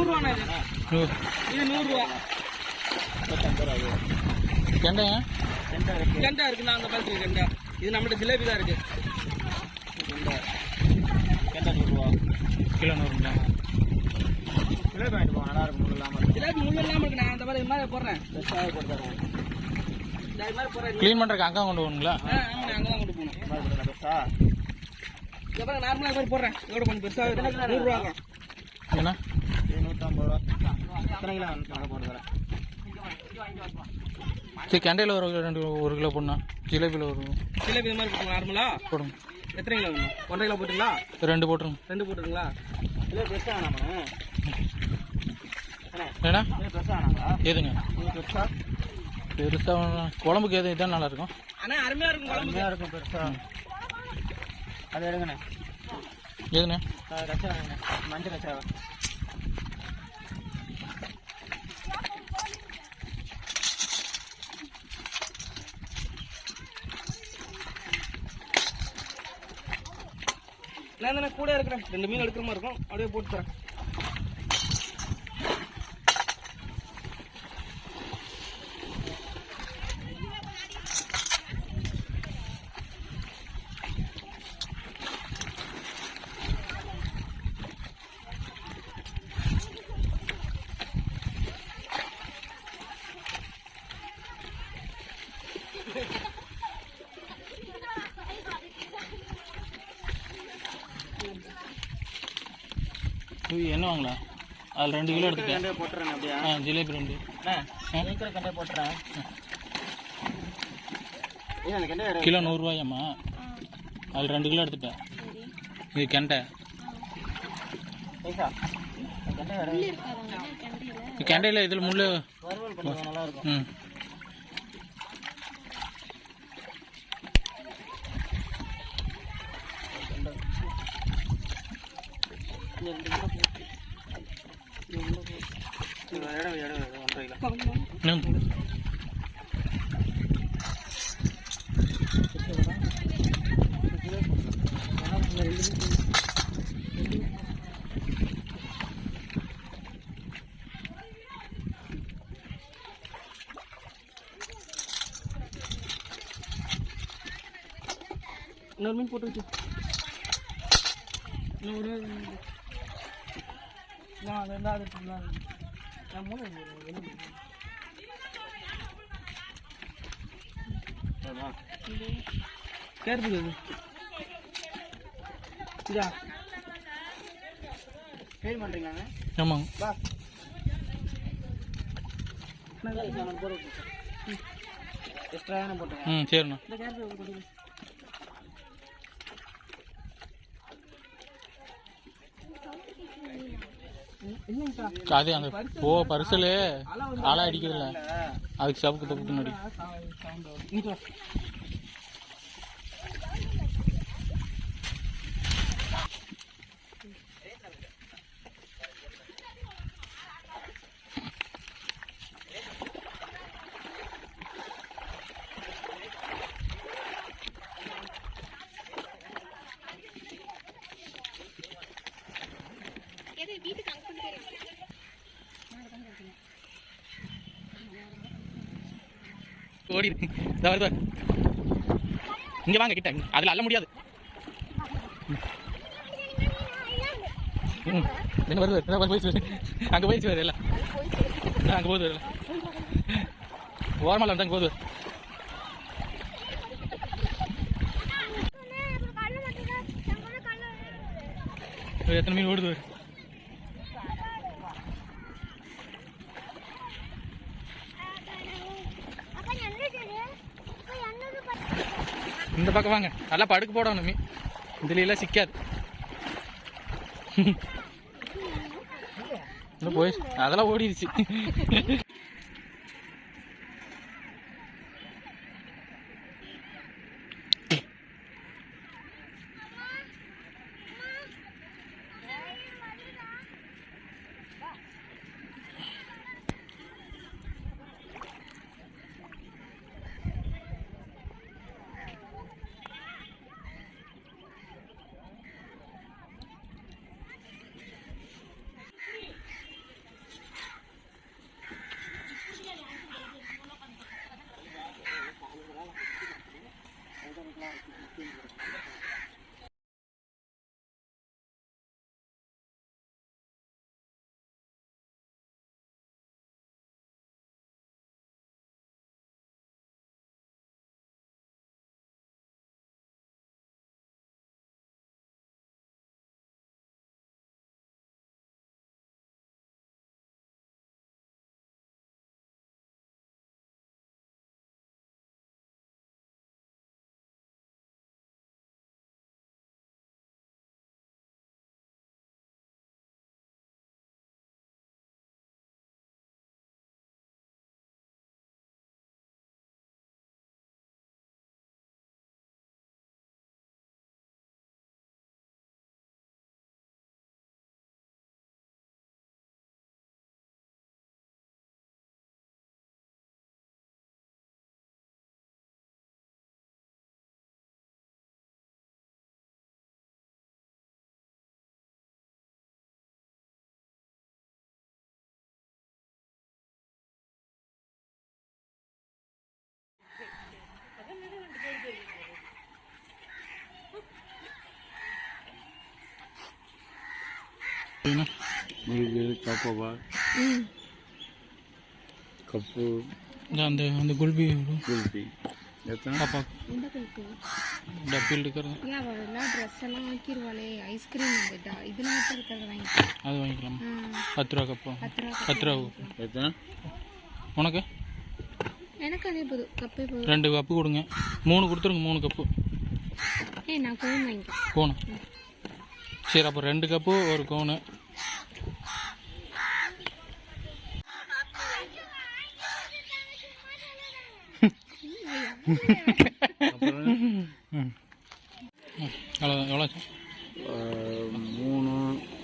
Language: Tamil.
100 ரூபாண்ணா இது 100 ரூபா. கெண்டைங்க கெண்டா இருக்குண்ணா அந்த பாருங்க கெண்டா. இது நம்மகிட்ட ஜிலேபி தான் இருக்கு. கெண்டா 100 ரூபா கிலோ 100ங்களா? ஜிலேபி வாங்கிட்டு போவோம், நல்லா இருக்கும். முள்ளு இல்லாமல் ஜிலேபி முள்ளு இல்லாமல் இருக்கு. நான் அந்த மாதிரி இது மாதிரி போடுறேன். பெருசாக போட்டுறேன். இது மாதிரி போடுறேன். க்ளீன் பண்ணுறதுக்கு அங்கே கொண்டு போகணுங்களா? ஆமாம், அங்கே தான் கொண்டு போகணும். பெருசா எவ்வளோ நார்மலாக மாதிரி போடுறேன். எவ்வளோ கொஞ்சம் பெருசாக 100 ரூபா தான். ஏன்னா 150 ரூபா. எத்தனை கிலோ நான் போட்டு தரேன். சரி, கெண்டையில் ஒரு கிலோ போடணும். ஜிலேபியில் ஜிலேபி இது மாதிரி போட்டுங்க நார்மலா போடுங்க. எத்தனை கிலோ வேணும்? 1.5 கிலோ போட்டுங்களா? 2 போட்டுருங்க. 2 போட்டுருங்களா? இல்லை பெருசாக வேணாமா? ஏன்னா பெருசாக வேணாங்களா? எதுங்க பெருசாக குழம்புக்கு எது இதான் நல்லாயிருக்கும். ஆனால் அருமையாக இருக்கும், அருமையாக இருக்கும். பெருசாக அது எடுங்கண்ணே. எதுண்ணே? ரச்சா மஞ்சள் ரச்சா. நான் தானே கூட இருக்கிறேன். 2 மீன் எடுக்கிற மாதிரி இருக்கும். அப்படியே போட்டு தரேன். என்ன வாங்கலாம்? அதில் 2 கிலோ எடுத்துட்டேன். போட்டுறேன் அப்படியே. ஜிலேபி 2 கண்டே போட்டுறேன். கிலோ 100 ரூபாயாம்மா? அதில் 2 கிலோ எடுத்துட்டேன். இது கெண்டை. கெண்டையில் இதில் முள் நல்லா இருக்கும். ம் இன்னொரு மீன் போட்டு வச்சு. இன்னொரு கேர்புது இதா க்ளீன் பண்ணுறீங்களாங்க? ஆமாங்க. வா எக்ஸ்ட்ரா தானே போட்டுங்க. சரிண்ணா. இந்த கேர்புது போட்டு அது அந்த பரிசல் ஆளா அடிக்கிறதுல அதுக்கு சவுக்கு தப்பு முன்னாடி ஓடி இங்க வாங்க கிட்ட. அதுல அள்ள முடியாது. என்ன வருது? போயிடுச்சு. அங்க போயிடுச்சு வேறு எல்லாம். அங்கே போகுது வேறு ஓரமாக அங்கே போகுது. எத்தனை மீன் ஓடுது? இந்த பக்கம் வாங்க. நல்லா படுக்க போடணும் மீன். இதுல எல்லாம் சிக்காது. போய் அதெல்லாம் ஓடிடுச்சு. கப்பு அந்த அந்த குல்பி குல்பி எத்தனை பாப்பா டப்பில் இருக்கிறது ட்ரெஸ் எல்லாம் வாங்கிடுவாளே ஐஸ்கிரீம் இதில் மட்டும் இருக்கிறத வாங்கி அது வாங்கிக்கலாம் 10 ரூபா கப்பு 10 ரூபா எத்தனை உனக்கு எனக்கு அதே போதும் கப்பே போதும் 2 கப்பு கொடுங்க 3 கொடுத்துருங்க 3 கப்பு நான் கோன் வாங்கிக்கிறேன் கோனு சரி அப்போ 2 கப்பு ஒரு கோனு எவ்வளோ 3